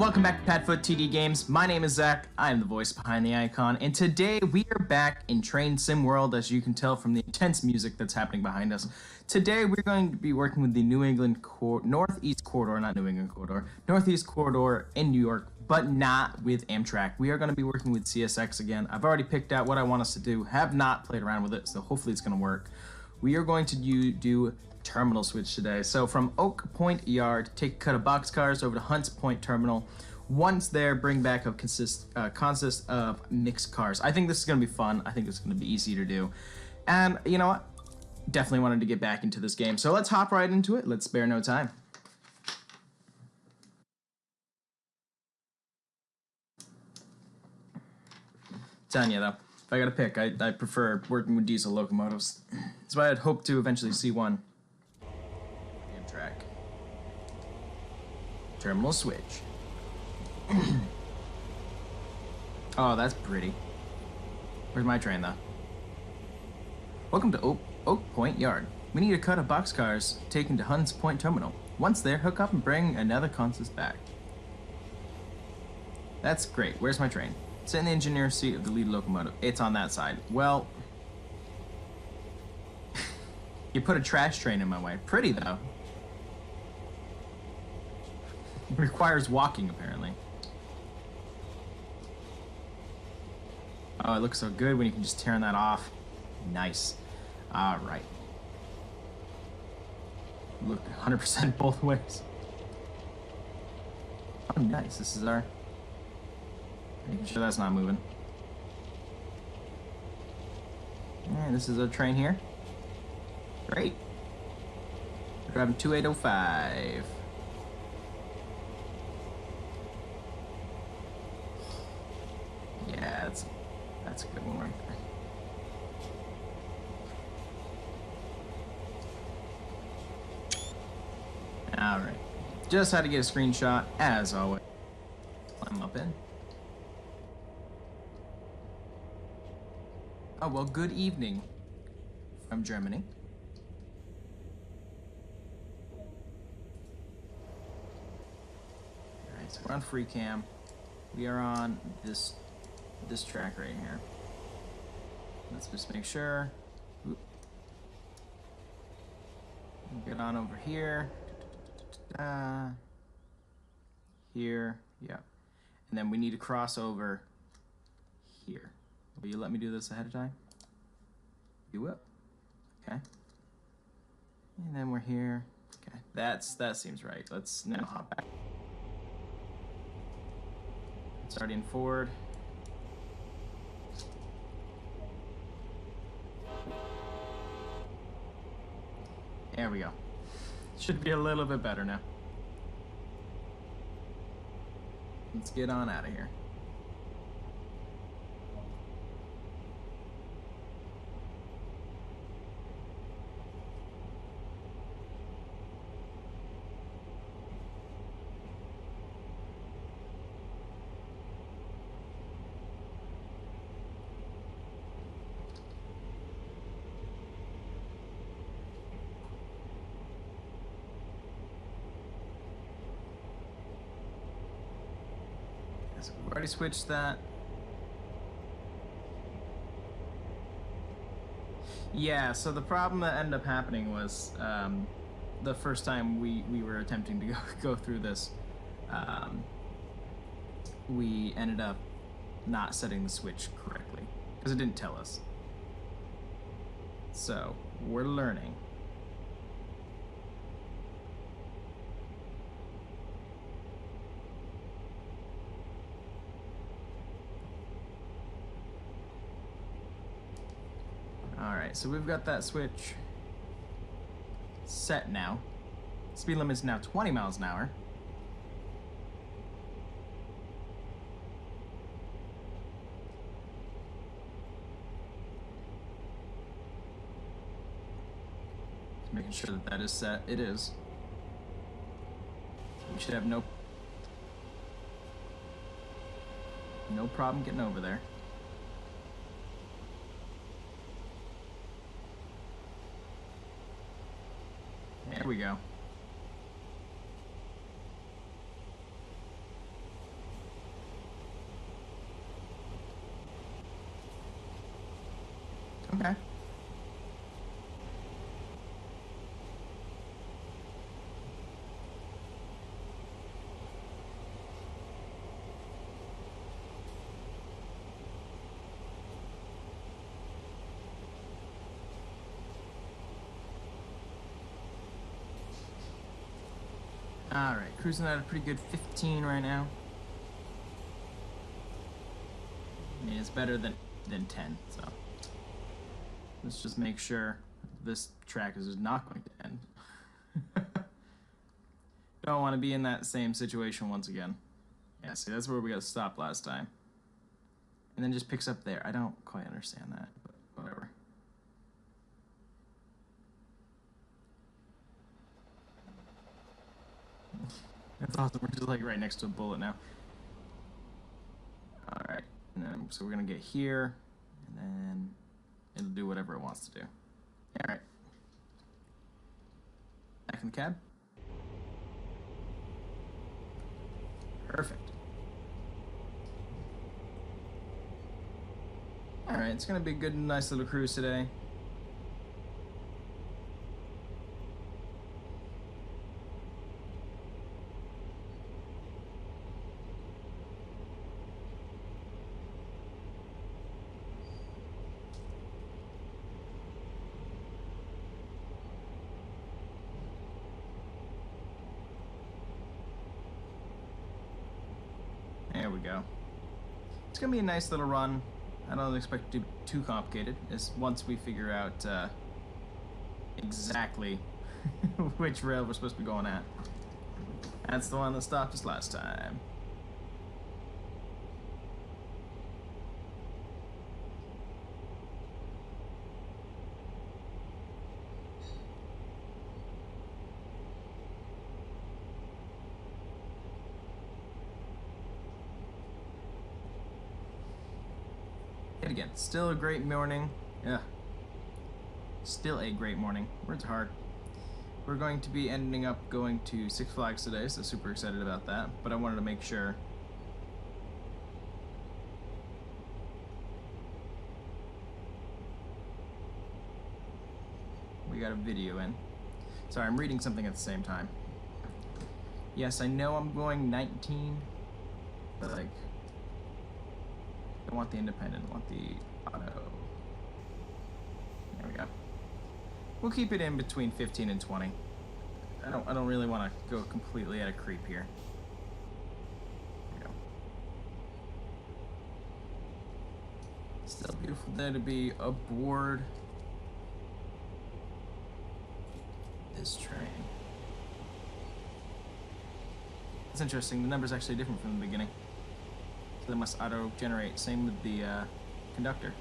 welcome back to PadfootTD Games. My name is Zach, I am the voice behind the icon, and today we are back in Train Sim World, as you can tell from the intense music that's happening behind us. Today we're going to be working with the Northeast Corridor, not New England Corridor, Northeast Corridor in New York, but not with Amtrak. We are going to be working with CSX again. I've already picked out what I want us to do, have not played around with it, so hopefully it's going to work. We are going to do terminal switch today. So from Oak Point Yard, take a cut of boxcars over to Hunts Point Terminal. Once there, bring back a consist of mixed cars. I think this is going to be fun. I think this is going to be easy to do. And you know what? Definitely wanted to get back into this game. So let's hop right into it. Let's spare no time. Telling you though, if I got to pick, I prefer working with diesel locomotives. That's why I'd hope to eventually see one. Amtrak. Terminal switch. Oh, that's pretty. Where's my train, though? Welcome to Oak Point Yard. We need a cut of boxcars taken to Hunts Point Terminal. Once there, hook up and bring another consist back. That's great. Where's my train? Sit in the engineer's seat of the lead locomotive. It's on that side. Well, you put a trash train in my way. Pretty, though. Requires walking, apparently. Oh, it looks so good when you can just turn that off. Nice. Alright. Look 100% both ways. Oh, nice. This is our... Making sure that's not moving. And this is our train here. Great. We're driving 2805. Yeah, that's a good one right there. Alright. Just had to get a screenshot, as always. Climb up in. Oh, well, good evening from Germany. Alright, so we're on free cam. We are on this track right here. Let's just make sure. Oop. Get on over here. Here, yeah. And then we need to cross over here. Will you let me do this ahead of time? You will. Okay. And then we're here. Okay, that seems right. Let's now hop back. Starting forward. There we go. Should be a little bit better now. Let's get on out of here. So we've already switched that. Yeah, so the problem that ended up happening was the first time we were attempting to go through this, we ended up not setting the switch correctly because it didn't tell us. So we're learning. Alright, so we've got that switch set now. Speed limit is now 20 miles an hour. Just making sure that that is set. It is. We should have no problem getting over there. There we go. Alright, cruising at a pretty good 15 right now. I mean, it's better than 10, so. Let's just make sure this track is not going to end. Don't want to be in that same situation once again. Yeah, see, that's where we got stopped last time. And then just picks up there. I don't quite understand that, but whatever. That's awesome. We're just like right next to a bullet now. Alright, and then so we're gonna get here, and then it'll do whatever it wants to do. Alright. Back in the cab. Perfect. Alright, it's gonna be a good, nice little cruise today. There we go. It's gonna be a nice little run. I don't expect it to be too complicated. It's once we figure out exactly which rail we're supposed to be going at. That's the one that stopped us last time. And again, still a great morning. Yeah. Still a great morning. Words hard. We're going to be ending up going to Six Flags today, so super excited about that. But I wanted to make sure we got a video in. Sorry, I'm reading something at the same time. Yes, I know I'm going 19, but like, I want the independent, I want the auto. There we go. We'll keep it in between 15 and 20. I don't really want to go completely at a creep here. There we go. Still a beautiful day to be aboard this train. It's interesting, the number's actually different from the beginning. So they must auto-generate. Same with the conductor.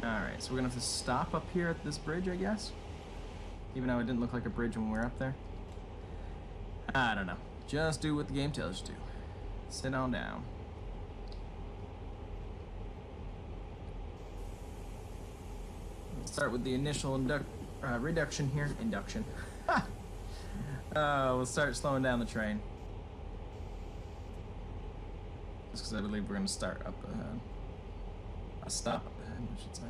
Alright, so we're gonna have to stop up here at this bridge, I guess? Even though it didn't look like a bridge when we were up there. I don't know. Just do what the game tells you to. Sit on down. We'll start with the initial reduction here. Induction. We'll start slowing down the train. Just because I believe we're going to start up ahead. A stop up ahead, I should say.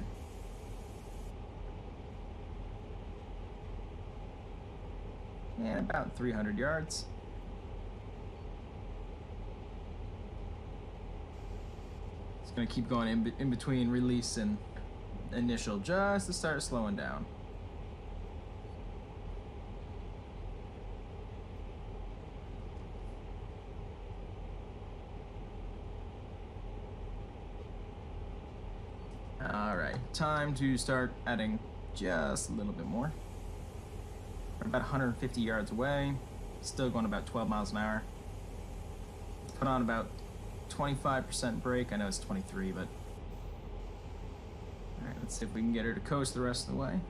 And about 300 yards. It's going to keep going in between release and initial just to start slowing down. Alright, time to start adding just a little bit more. We're about 150 yards away, still going about 12 miles an hour. Put on about 25% brake. I know it's 23, but alright, let's see if we can get her to coast the rest of the way.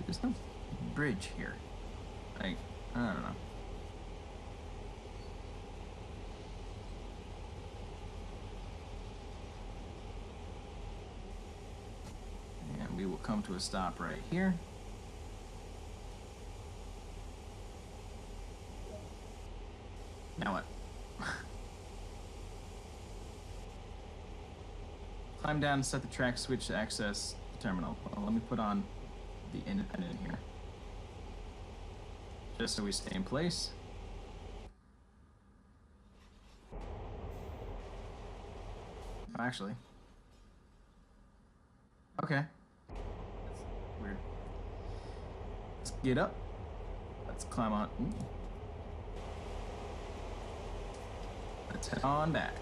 There's no bridge here. Like, I don't know. And we will come to a stop right here. Now what? Climb down and set the track switch to access the terminal. Well, let me put on the independent here. Just so we stay in place. Oh, actually. Okay. That's weird. Let's get up. Let's climb on. Ooh. Let's head on back.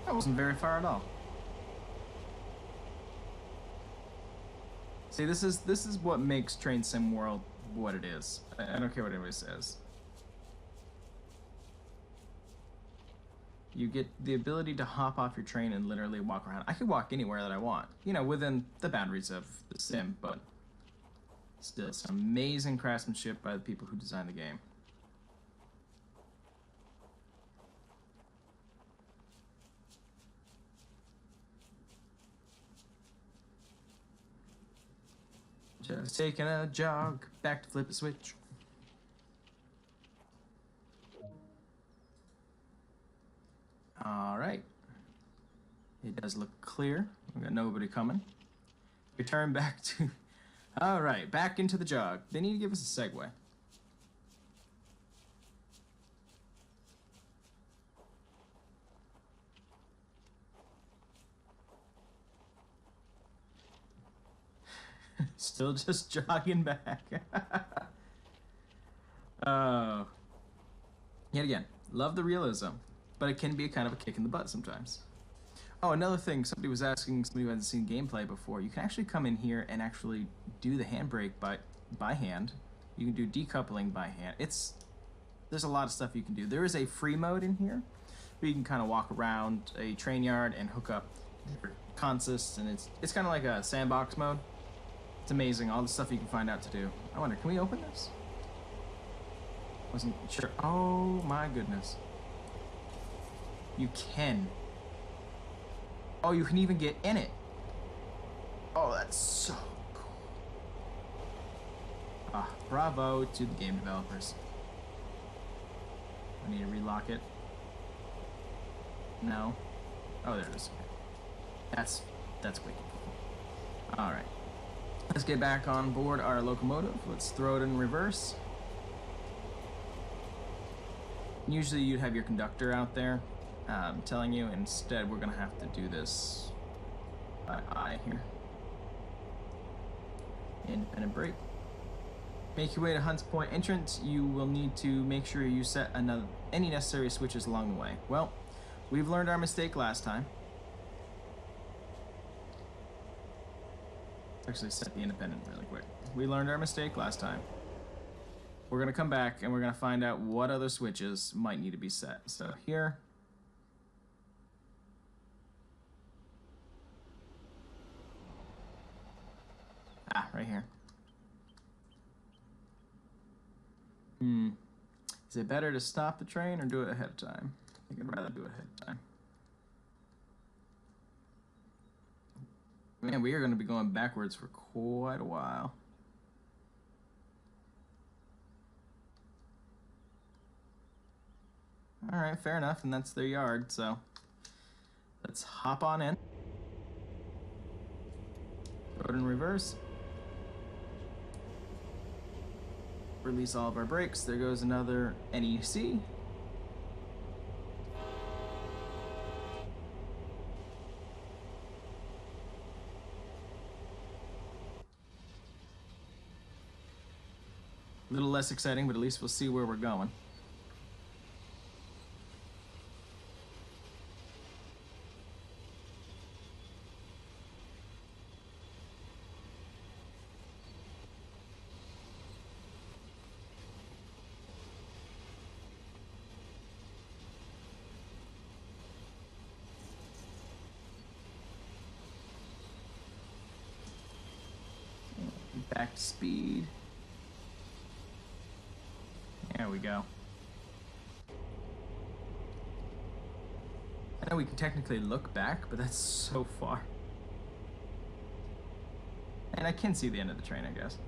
That wasn't very far at all. See, this is what makes Train Sim World what it is. I don't care what anybody says. You get the ability to hop off your train and literally walk around. I could walk anywhere that I want, you know, within the boundaries of the sim, but still, some amazing craftsmanship by the people who designed the game. Just taking a jog, back to flip a switch. All right. It does look clear. We got nobody coming. Return back to... All right, back into the jog. They need to give us a segue. Still just jogging back. Oh. Yet again, love the realism, but it can be kind of a kick in the butt sometimes. Oh, another thing, somebody was asking, somebody who hasn't seen gameplay before, you can actually come in here and actually do the handbrake by hand. You can do decoupling by hand. There's a lot of stuff you can do. There is a free mode in here where you can kind of walk around a train yard and hook up different consists, and it's kind of like a sandbox mode. It's amazing, all the stuff you can find out to do. I wonder, can we open this? Wasn't sure. Oh my goodness. You can. Oh, you can even get in it. Oh, that's so cool. Ah, bravo to the game developers. I need to relock it. No. Oh, there it is. That's wicked cool. All right. Let's get back on board our locomotive. Let's throw it in reverse. Usually you'd have your conductor out there telling you. Instead, we're gonna have to do this by eye here. Independent brake. Make your way to Hunt's Point entrance. You will need to make sure you set any necessary switches along the way. Well, we've learned our mistake last time. Let's actually set the independent really quick. We learned our mistake last time. We're gonna come back and we're gonna find out what other switches might need to be set. So here. Ah, right here. Is it better to stop the train or do it ahead of time? I think I'd rather do it ahead of time. Man, we are going to be going backwards for quite a while. All right, fair enough, and that's their yard, so let's hop on in. Throw it in reverse. Release all of our brakes. There goes another NEC. A little less exciting, but at least we'll see where we're going. Back to speed. There we go. I know we can technically look back, but that's so far. And I can see the end of the train, I guess.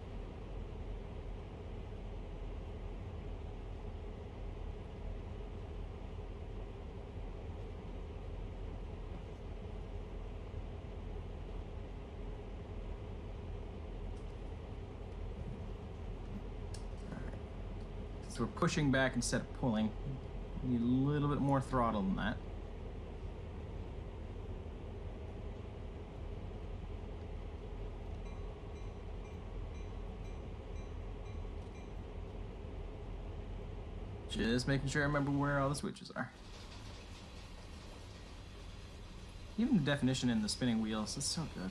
So we're pushing back instead of pulling. Need a little bit more throttle than that. Just making sure I remember where all the switches are. Even the definition in the spinning wheels is so good.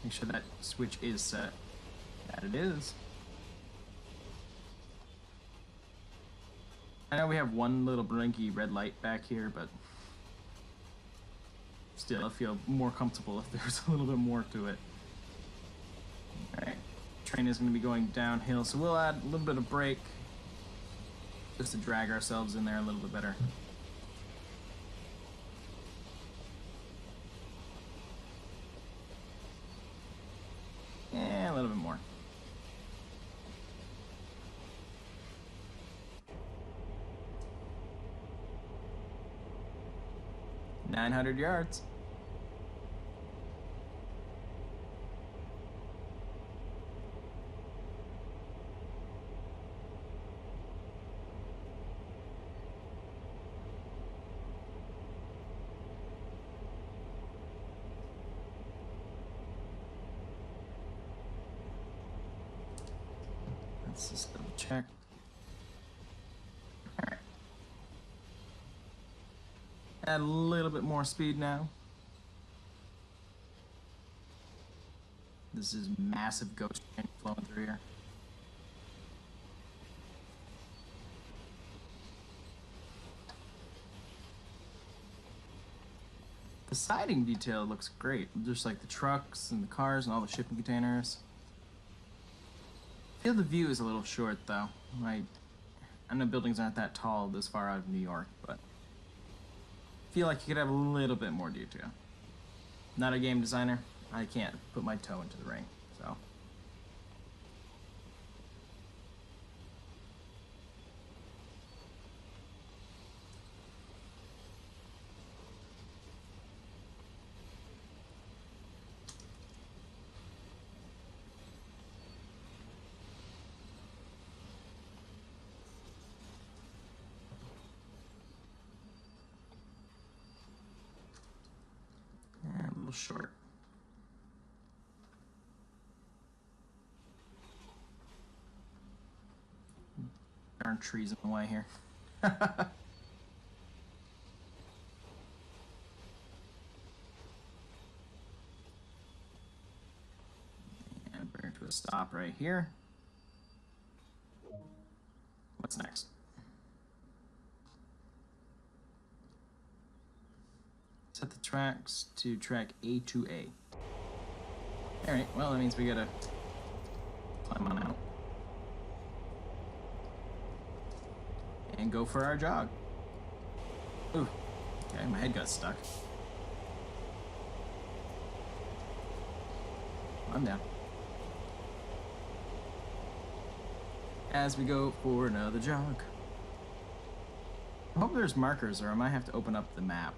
Make sure that switch is set. That it is. I know we have one little blinky red light back here, but still I feel more comfortable if there's a little bit more to it. Alright, train is going to be going downhill, so we'll add a little bit of brake just to drag ourselves in there a little bit better. Yeah, a little bit more. $900 yards. Let's just double check. All right. Add a little bit more speed now. This is massive ghost train flowing through here. The siding detail looks great, just like the trucks and the cars and all the shipping containers. I feel the view is a little short though. I know buildings aren't that tall this far out of New York, but I feel like you could have a little bit more detail. Not a game designer, I can't put my toe into the ring, so. A little short. Darn trees in the way here. And bring it to a stop right here. What's next? Set the tracks to track A to A. Alright, well that means we gotta climb on out. And go for our jog. Ooh, okay, my head got stuck. I'm down. As we go for another jog. I hope there's markers, or I might have to open up the map.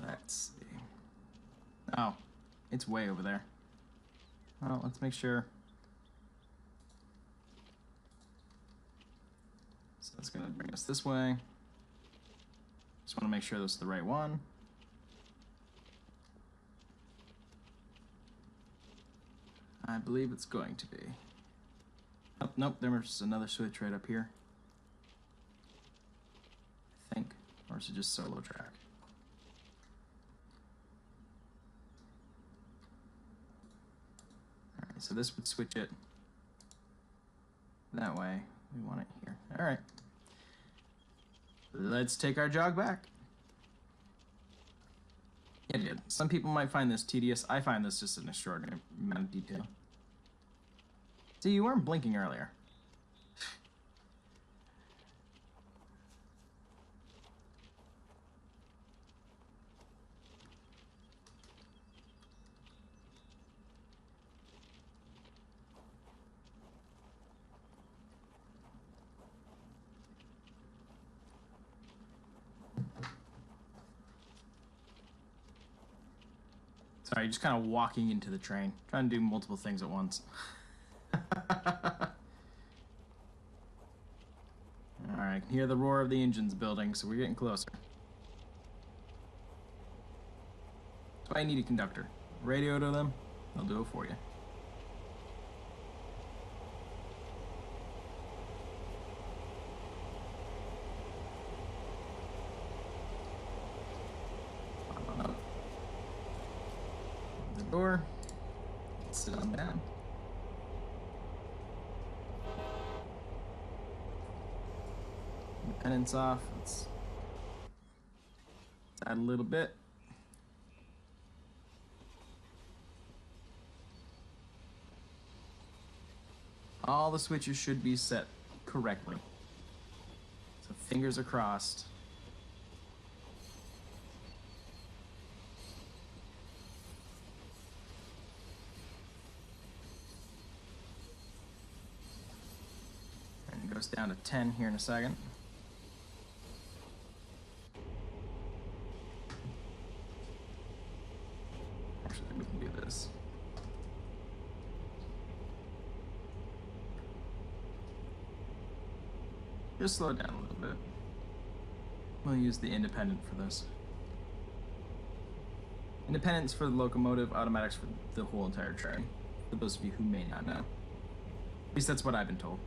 Let's see. Oh, it's way over there. Well, let's make sure. So that's gonna bring us this way. Just want to make sure this is the right one. I believe it's going to be. Oh, nope, there's another switch right up here. I think. Or is it just solo track? Alright, so this would switch it that way. We want it here. Alright. Let's take our jog back. Yeah, dude. Some people might find this tedious. I find this just an extraordinary amount of detail. See, you weren't blinking earlier. Sorry, just kind of walking into the train. Trying to do multiple things at once. Alright, I can hear the roar of the engines building, so we're getting closer. That's why I need a conductor. Radio to them, they'll do it for you. The door. Sit on down. Independence off. Let's add a little bit. All the switches should be set correctly. So fingers are crossed. And it goes down to 10 here in a second. Actually, we can do this. Just slow it down a little bit. We'll use the independent for this. Independence for the locomotive, automatics for the whole entire train. For those of you who may not know. At least that's what I've been told.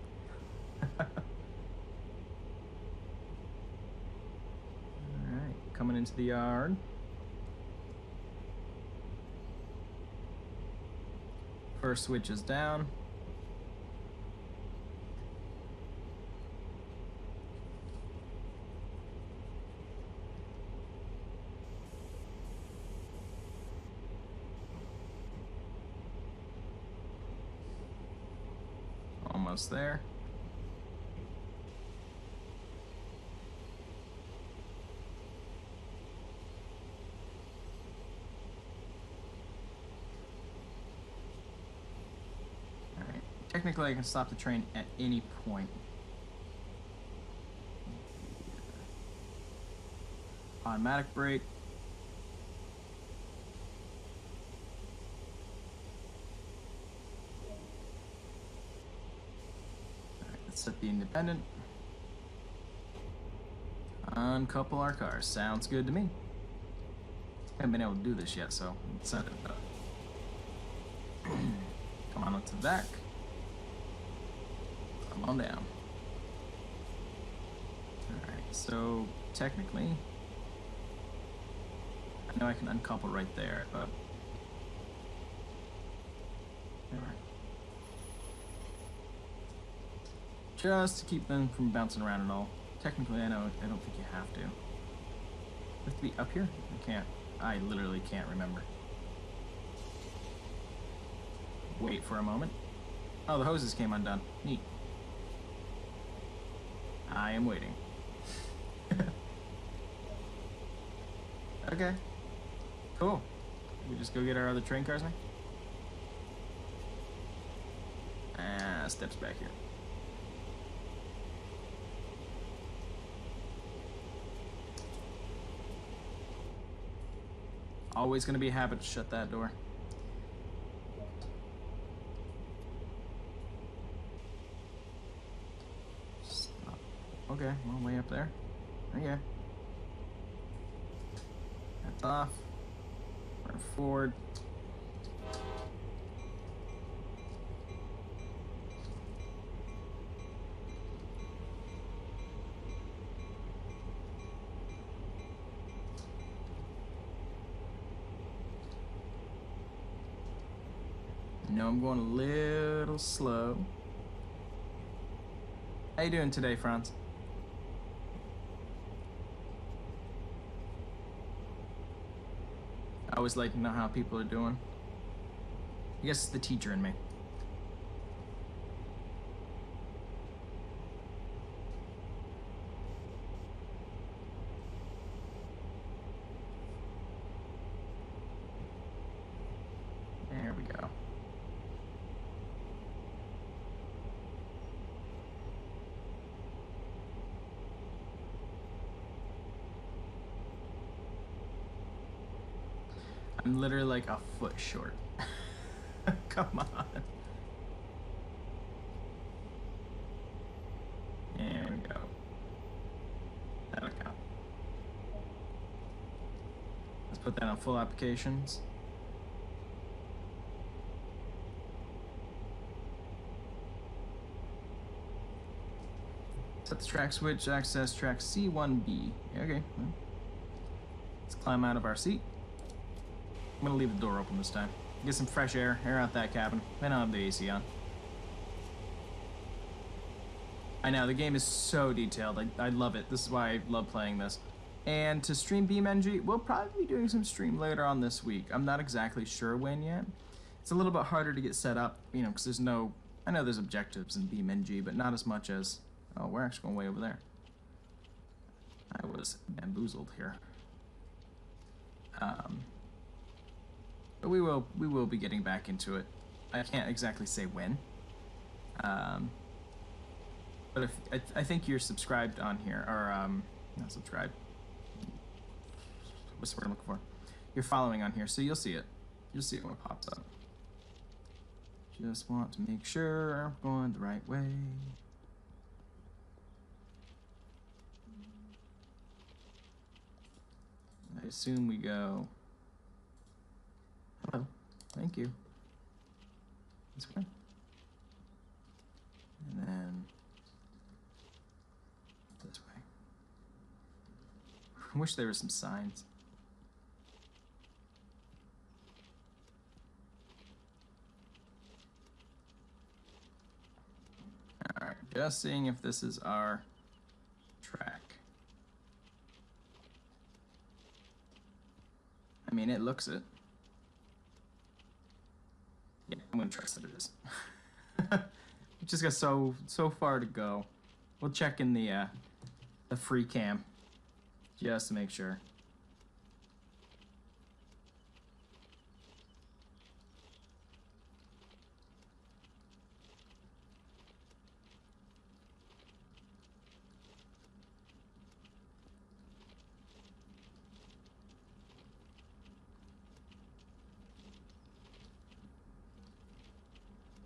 Alright, coming into the yard. First switch is down. Almost there. Alright. Technically I can stop the train at any point. Automatic brake. Set the independent. Uncouple our cars. Sounds good to me. Haven't been able to do this yet, so let's set it up. Come on up to the back. Come on down. Alright, so technically, I know I can uncouple right there, but never. Just to keep them from bouncing around and all. Technically, I don't think you have to. You have to be up here? I can't. I literally can't remember. Wait for a moment. Oh, the hoses came undone. Neat. I am waiting. Okay. Cool. We just go get our other train cars now? Steps back here. Always gonna be a habit to shut that door. Stop. Okay, well, way up there. Okay. That's off. Run forward. No, I'm going a little slow. How you doing today, Franz? I always like to know how people are doing. I guess it's the teacher in me. There we go. I'm I'm literally like a foot short. Come on. There we go. That'll count. Let's put that on full applications. Set the track switch, access track C1B. Okay. Well, let's climb out of our seat. I'm gonna leave the door open this time. Get some fresh air out that cabin. I don't have the AC on. I know, the game is so detailed. I love it. This is why I love playing this. And to stream BeamNG, we'll probably be doing some stream later on this week. I'm not exactly sure when yet. It's a little bit harder to get set up, you know, because there's no... I know there's objectives in BeamNG, but not as much as... Oh, we're actually going way over there. I was bamboozled here. But we will be getting back into it. I can't exactly say when. But if I think you're subscribed on here, or not subscribed. What's the word I'm looking for? You're following on here, so you'll see it. You'll see it when it pops up. Just want to make sure I'm going the right way. I assume we go. Hello, thank you. This way. And then this way. I wish there were some signs. Alright, just seeing if this is our track. I mean, it looks it. Yeah, I'm gonna trust that it is. We just got so far to go. We'll check in the free cam just to make sure.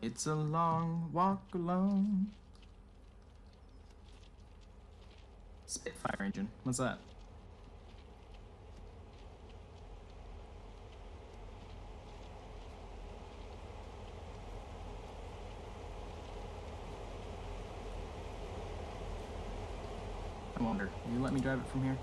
It's a long walk alone. Spitfire engine. What's that? I wonder. Will you let me drive it from here?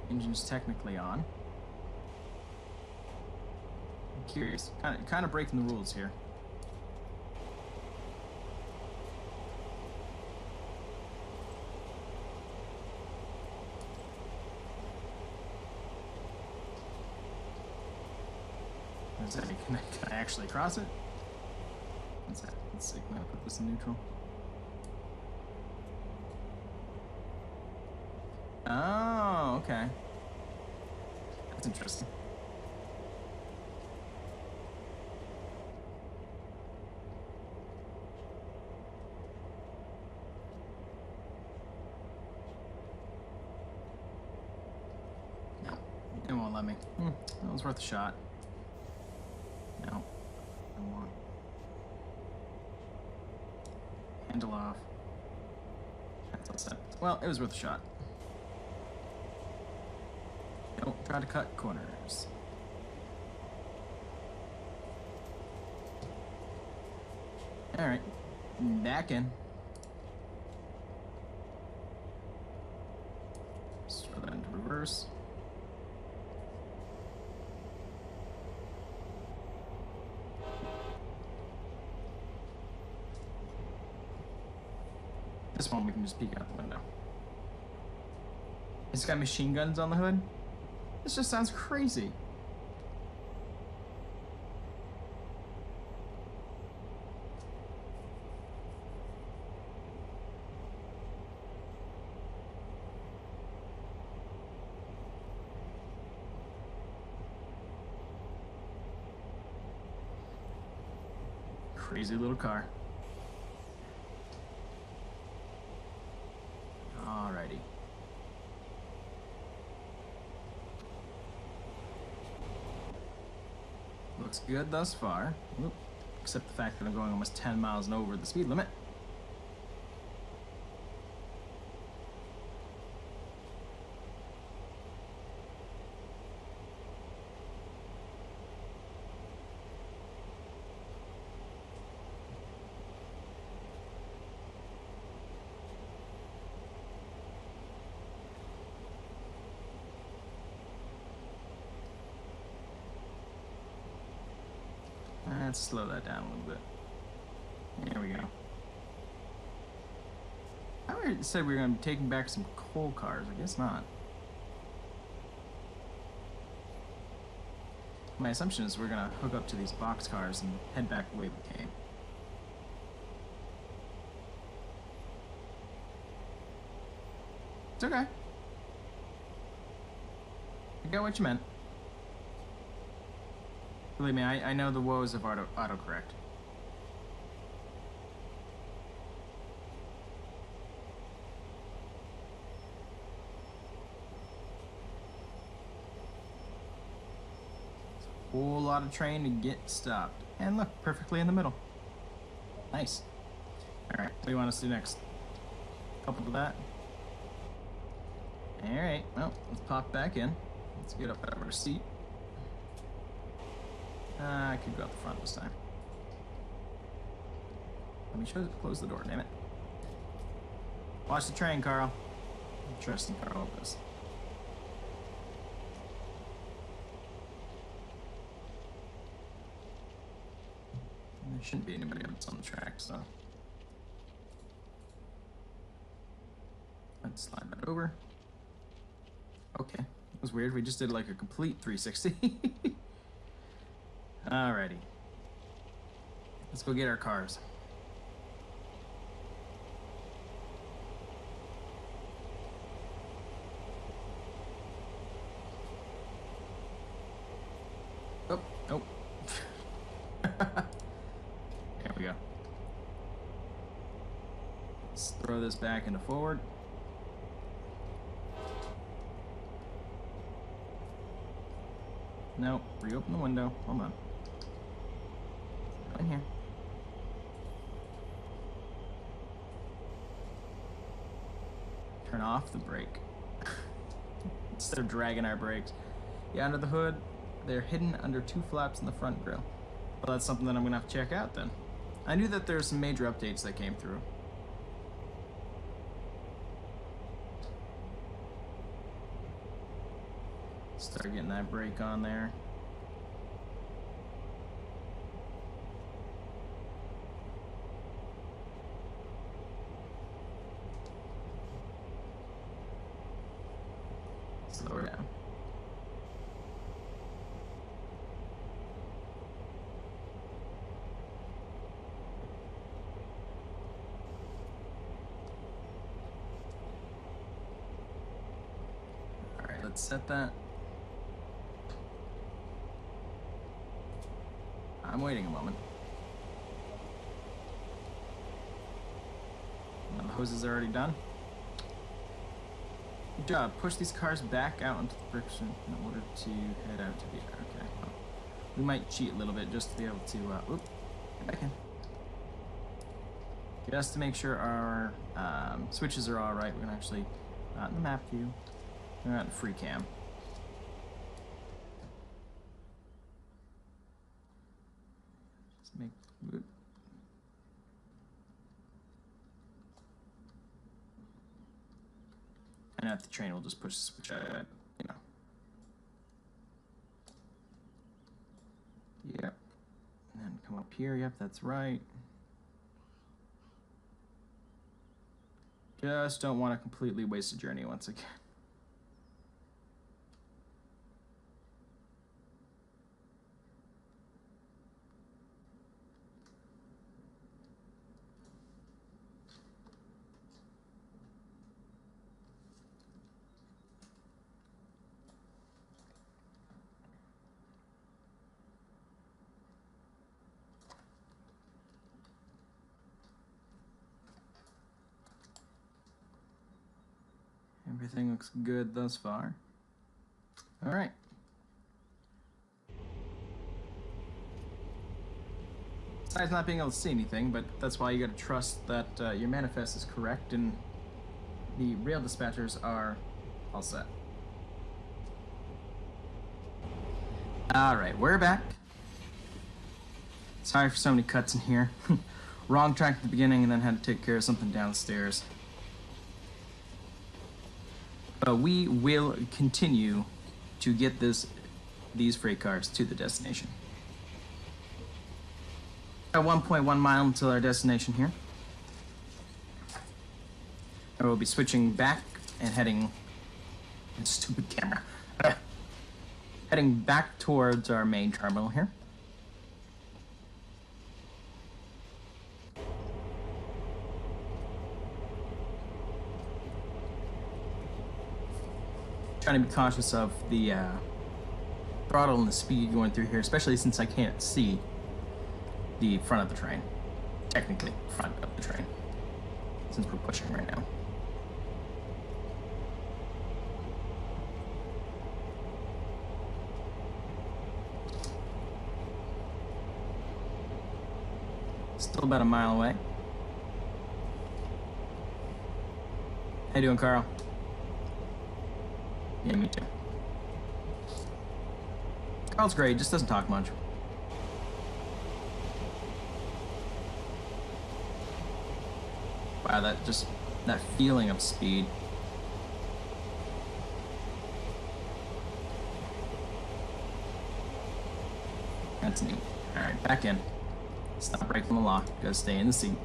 Engine's technically on. I'm curious. Kind of breaking the rules here. Is that, can I actually cross it? What's that? Let's see. Can I put this in neutral? Oh, okay. That's interesting. No, it won't let me. That was worth a shot. No, I don't want. Handle off. That's all set. Well, it was worth a shot. Don't try to cut corners. All right, back in. Just throw that into reverse. This one we can just peek out the window. It's got machine guns on the hood. This just sounds crazy. Crazy little car. Alrighty. Looks good thus far. Oop. Except the fact that I'm going almost 10 miles and over the speed limit. Let's slow that down a little bit. There we go. I already said we were going to be taking back some coal cars. I guess not. My assumption is we're going to hook up to these box cars and head back the way we came. It's okay. I get what you meant. Believe me, I know the woes of autocorrect. It's a whole lot of train to get stopped. And look, perfectly in the middle. Nice. Alright, what do you want us to do next? Couple to that. Alright, well, let's pop back in. Let's get up out of our seat. I could go out the front this time. Let me close the door, damn it. Watch the train, Carl. Trust in Carl with this. There shouldn't be anybody else on the track, so. Let's slide that over. Okay, that was weird. We just did like a complete 360. Alrighty. Let's go get our cars. Oh, oh. There we go. Let's throw this back into forward. No, reopen the window. Hold on. In here. Turn off the brake. Instead of dragging our brakes. Yeah, under the hood, they're hidden under two flaps in the front grille. Well, that's something that I'm gonna have to check out then. I knew that there were some major updates that came through. Start getting that brake on there. Slow her down. All right, let's set that. I'm waiting a moment. Now the hoses are already done. Good job. Push these cars back out into the friction in order to head out to the air. Okay. Well, we might cheat a little bit just to be able to, get back in. Just to make sure our switches are all right. We're gonna actually, not in the map view, we're not in free cam. Just make, whoop. And at the train, we'll just push the switch out, you know. Yep. And then come up here. Yep, that's right. Just don't want to completely waste a journey once again. Everything looks good thus far. All right. Besides not being able to see anything, but that's why you gotta trust that your manifest is correct and the rail dispatchers are all set. Alright, we're back. Sorry for so many cuts in here. Wrong track at the beginning and then had to take care of something downstairs. But we will continue to get these freight cars to the destination. At 1.1 mile until our destination here. I will be switching back and heading... Stupid camera. Heading back towards our main terminal here. Trying to be cautious of the throttle and the speed going through here, especially since I can't see the front of the train. Technically, front of the train, since we're pushing right now. Still about a mile away. How you doing, Carl? Yeah, me too. Carl's great, just doesn't talk much. Wow, that feeling of speed. That's neat. Alright, back in. Stop breaking the law. Gotta stay in the seat.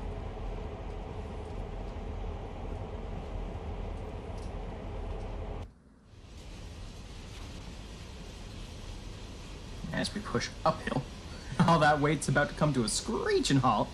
As we push uphill, all that weight's about to come to a screeching halt.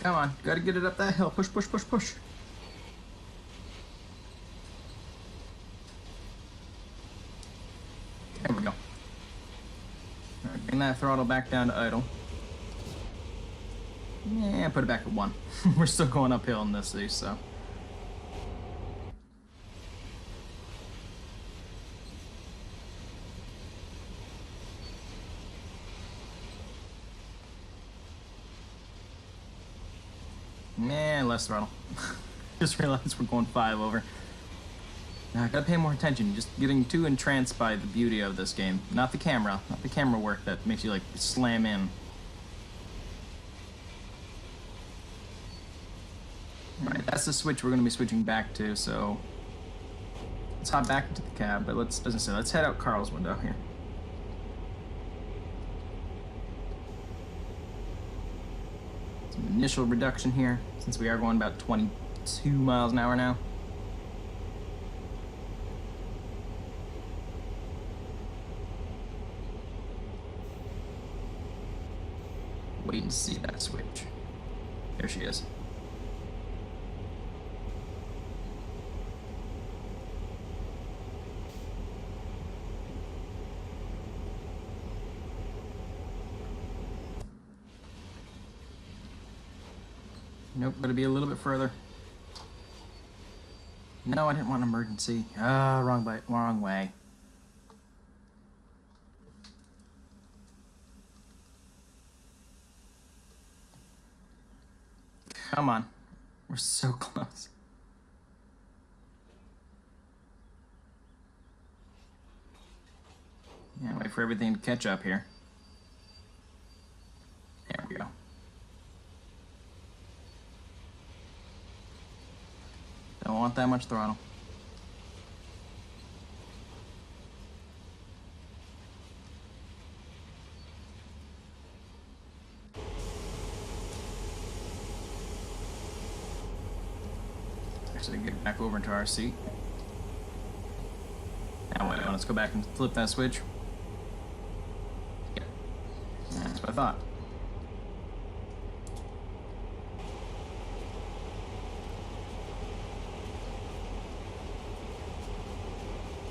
Come on, gotta get it up that hill. Push, push, push, push. There we go. Alright, bring that throttle back down to idle. Yeah, put it back at 1. We're still going uphill in this, so. Man, less throttle. Just realized we're going 5 over. Now I gotta pay more attention. Just getting too entranced by the beauty of this game. Not the camera work that makes you like slam in. Alright, that's the switch we're gonna be switching back to, so let's hop back into the cab, but let's, as I said, let's head out Carl's window here. Initial reduction here, since we are going about 22 miles an hour now. Waiting to see that switch. There she is. Nope, gotta be a little bit further. No, I didn't want an emergency. Ah, wrong way. Come on. We're so close. Yeah, wait for everything to catch up here. There we go. Don't want that much throttle. Actually, get back over into our seat. Now wait, let's go back and flip that switch. thought.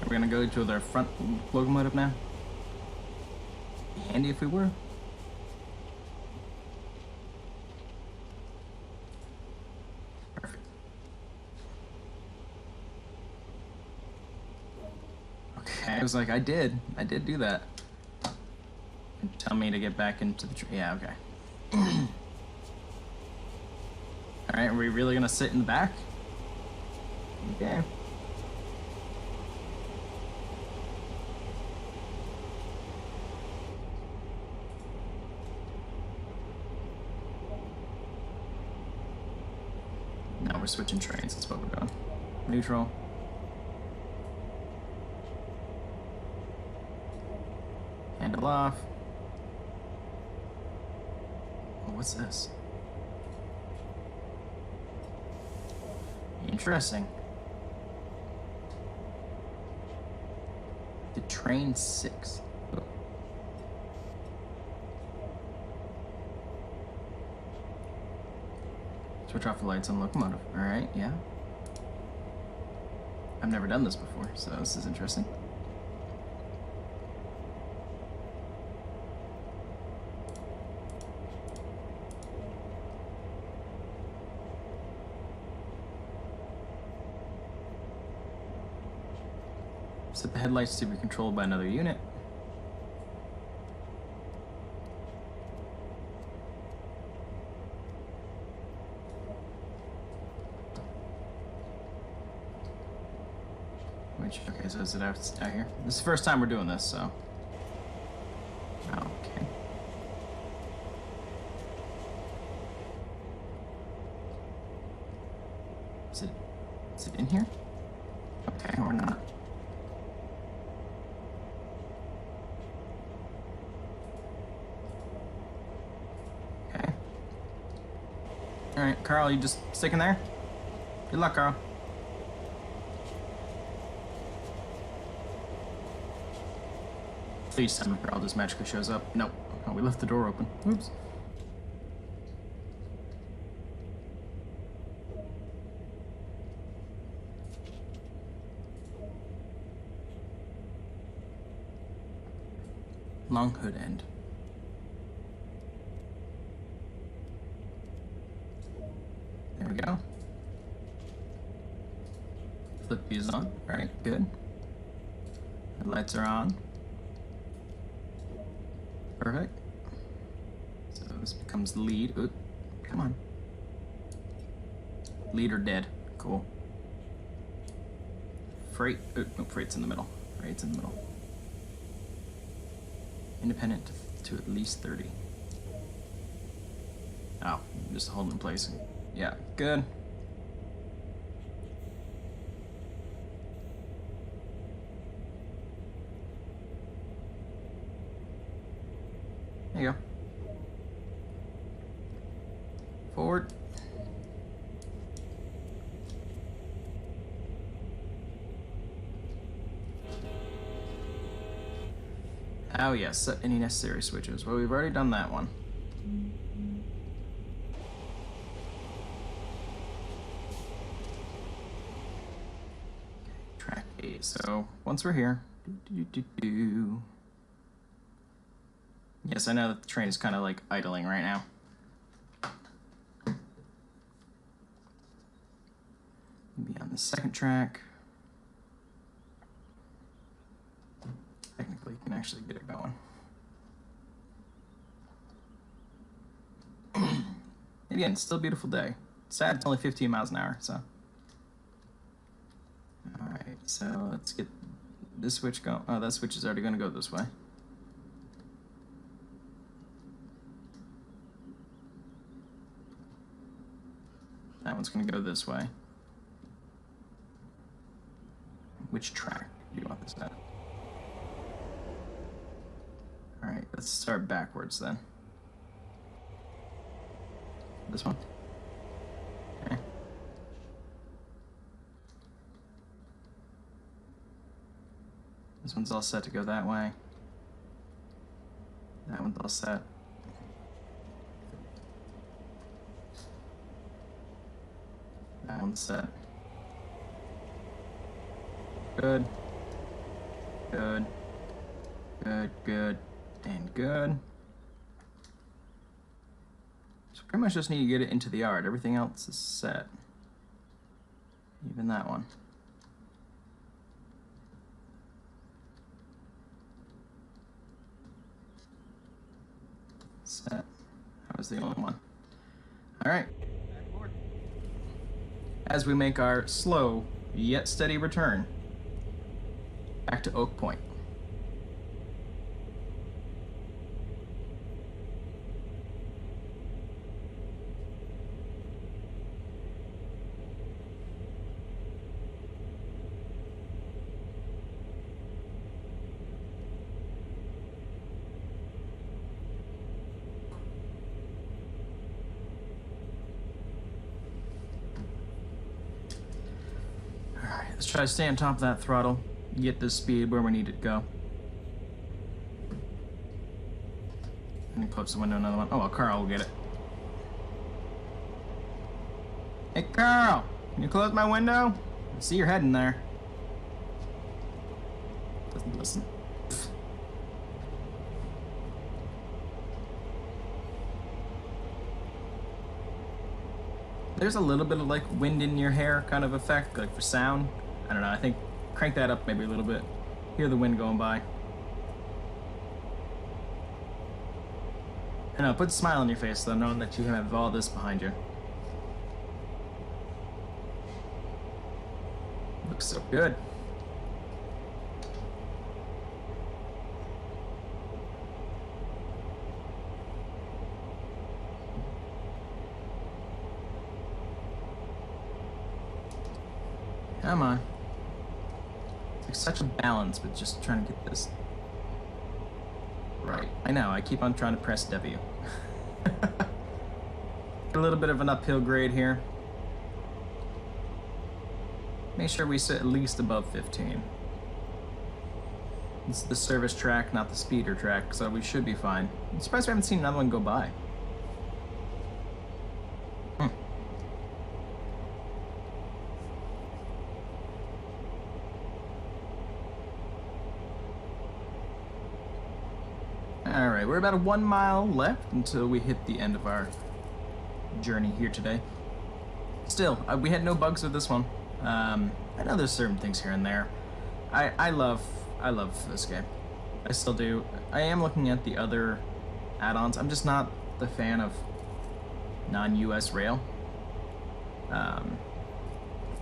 Are we gonna go to their front locomotive now? Handy if we were. Perfect. Okay, I was like, I did do that. And tell me to get back into the yeah, okay. Alright, are we really gonna sit in the back? Okay. Now we're switching trains, that's what we're doing. Neutral. Handle off. Oh, what's this? Interesting. The train 6. Oh. Switch off the lights on locomotive. Alright, yeah. I've never done this before, so this is interesting. Set the headlights to be controlled by another unit. Okay, so is it out here? This is the first time we're doing this, so. Okay. Is it in here? Okay, or not. Okay. Alright, Carl, you just sticking there? Good luck, Carl. Please tell me Carl just magically shows up. Nope. Oh, we left the door open. Oops. Long hood end. There we go. Flip these on. Alright, good. The lights are on. Perfect. So this becomes the lead. Oop, come on. Lead or dead. Cool. Freight. Oop, no, freight's in the middle. Freight's in the middle. Independent to at least 30. Oh, just holding in place. Yeah, good. There you go. Forward. Oh yes, set any necessary switches. Well, we've already done that one. Track 8. So once we're here. Yes, I know that the train is kind of like idling right now. Be on the second track. Technically, you can actually get it going. Again, still a beautiful day. Sad, it's only 15 miles an hour, so. Alright, so let's get this switch going. Oh, that switch is already going to go this way. That one's going to go this way. Which track do you want this at? Alright, let's start backwards then. This one? Okay. This one's all set to go that way. That one's all set. one's set. Good. Good. Good, good, and good. So pretty much just need to get it into the yard. Everything else is set. Even that one. Set. That was the only one. All right. As we make our slow yet steady return back to Oak Point. Let's try to stay on top of that throttle, get this speed where we need it to go. Let me close the window another one. Oh, well, Carl will get it. Hey, Carl, can you close my window? I see your head in there. Doesn't listen. There's a little bit of like wind in your hair kind of effect, like for sound. I don't know, I think crank that up maybe a little bit. Hear the wind going by. I know, put a smile on your face though, knowing that you have all this behind you. Looks so good. Come on. It's like such a balance with just trying to get this right. I know, I keep on trying to press W. A little bit of an uphill grade here. Make sure we sit at least above 15. It's the service track, not the speeder track, so we should be fine. I'm surprised we haven't seen another one go by. Alright, we're about 1 mile left until we hit the end of our journey here today. Still, we had no bugs with this one. I know there's certain things here and there. I love this game. I still do. I am looking at the other add-ons. I'm just not the fan of non-US rail.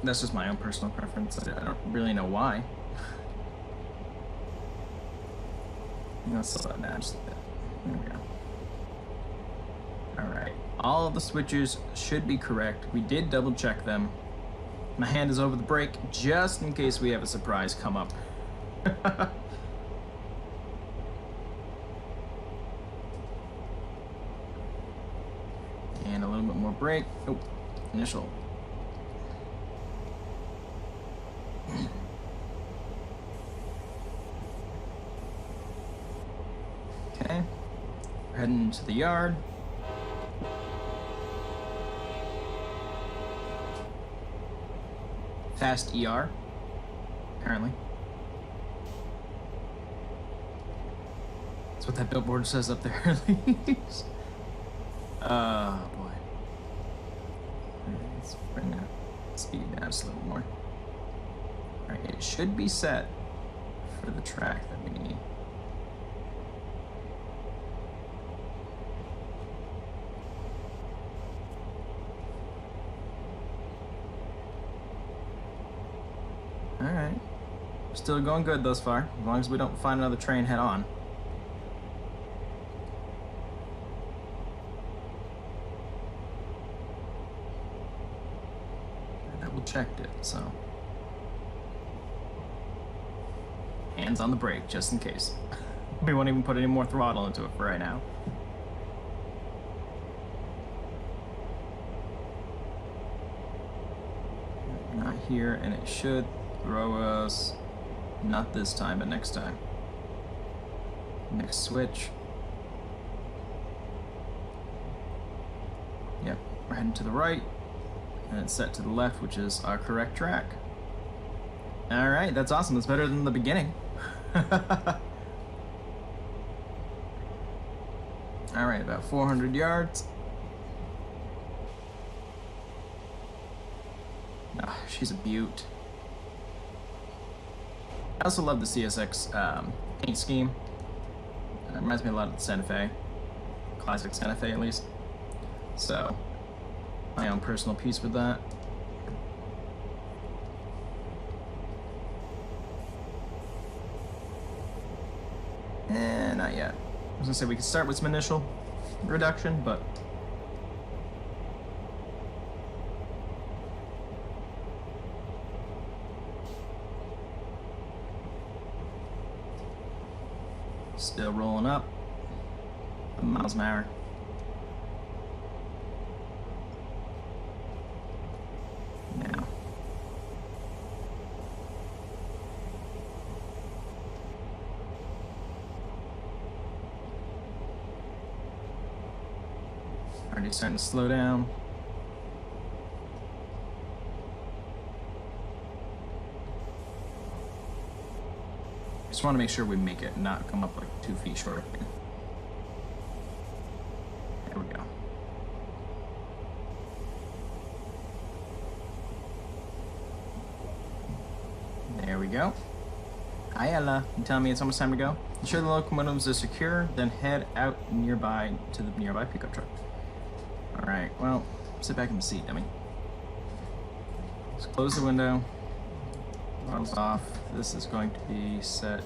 That's just my own personal preference. I don't really know why. Let's slow that down just a bit. There we go. Alright. All of the switches should be correct. We did double check them. My hand is over the brake just in case we have a surprise come up. And a little bit more brake. Oh, initial. Okay, we're heading into the yard. Fast ER, apparently. That's what that billboard says up there, at least. Oh, boy. Let's bring the speed down just a little more. Alright, it should be set for the track that we need. Alright. Still going good thus far, as long as we don't find another train head on. I double checked it, so. Hands on the brake, just in case. We won't even put any more throttle into it for right now. Not here, and it should throw us, not this time, but next time. Next switch. Yep, we're heading to the right. And it's set to the left, which is our correct track. Alright, that's awesome. That's better than the beginning. Alright, about 400 yards. Oh, she's a beaut. I also love the CSX paint scheme. It reminds me a lot of the Santa Fe. Classic Santa Fe, at least. So, my own personal piece with that. Not yet. I was gonna say we could start with some initial reduction, but still rolling up miles an hour. Now. Already starting to slow down. Just want to make sure we make it, not come up like 2 feet short. There we go. There we go. Hi Ella, you telling me it's almost time to go? Ensure the locomotives are secure, then head out nearby to the nearby pickup truck. Alright, well, sit back in the seat, dummy. Let's close the window. Throttle's off. This is going to be set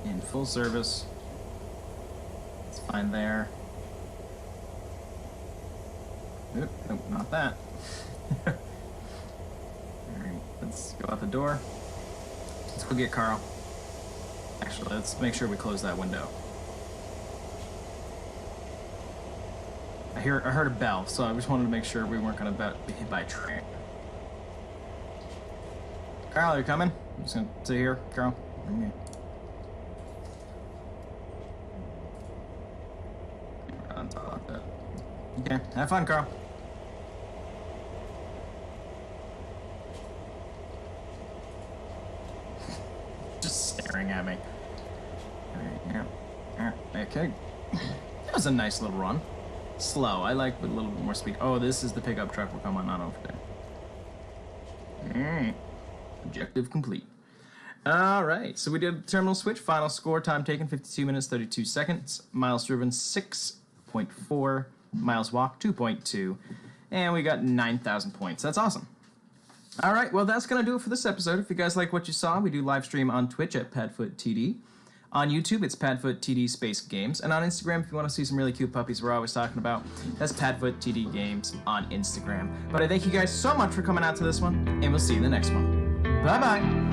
in full service. It's fine there. Oop, nope, not that. Alright, let's go out the door. Let's go get Carl. Actually, let's make sure we close that window. I heard a bell, so I just wanted to make sure we weren't going to be hit by a train. Carl, are you coming? I'm just going to sit here, Carl. Okay. On top of that. Okay, have fun, Carl. Just staring at me. Alright, yeah. Okay. That was a nice little run. Slow. I like with a little bit more speed. Oh, this is the pickup truck we're coming on over there. Objective complete. Alright, so we did terminal switch. Final score, time taken 52 minutes 32 seconds. Miles driven 6.4. Miles walked 2.2. And we got 9,000 points. That's awesome. Alright, well that's going to do it for this episode. If you guys like what you saw, we do live stream on Twitch at PadfootTD. On YouTube, it's PadfootTD Space Games. And on Instagram, if you want to see some really cute puppies we're always talking about, that's PadfootTD Games on Instagram. But I thank you guys so much for coming out to this one, and we'll see you in the next one. Bye-bye!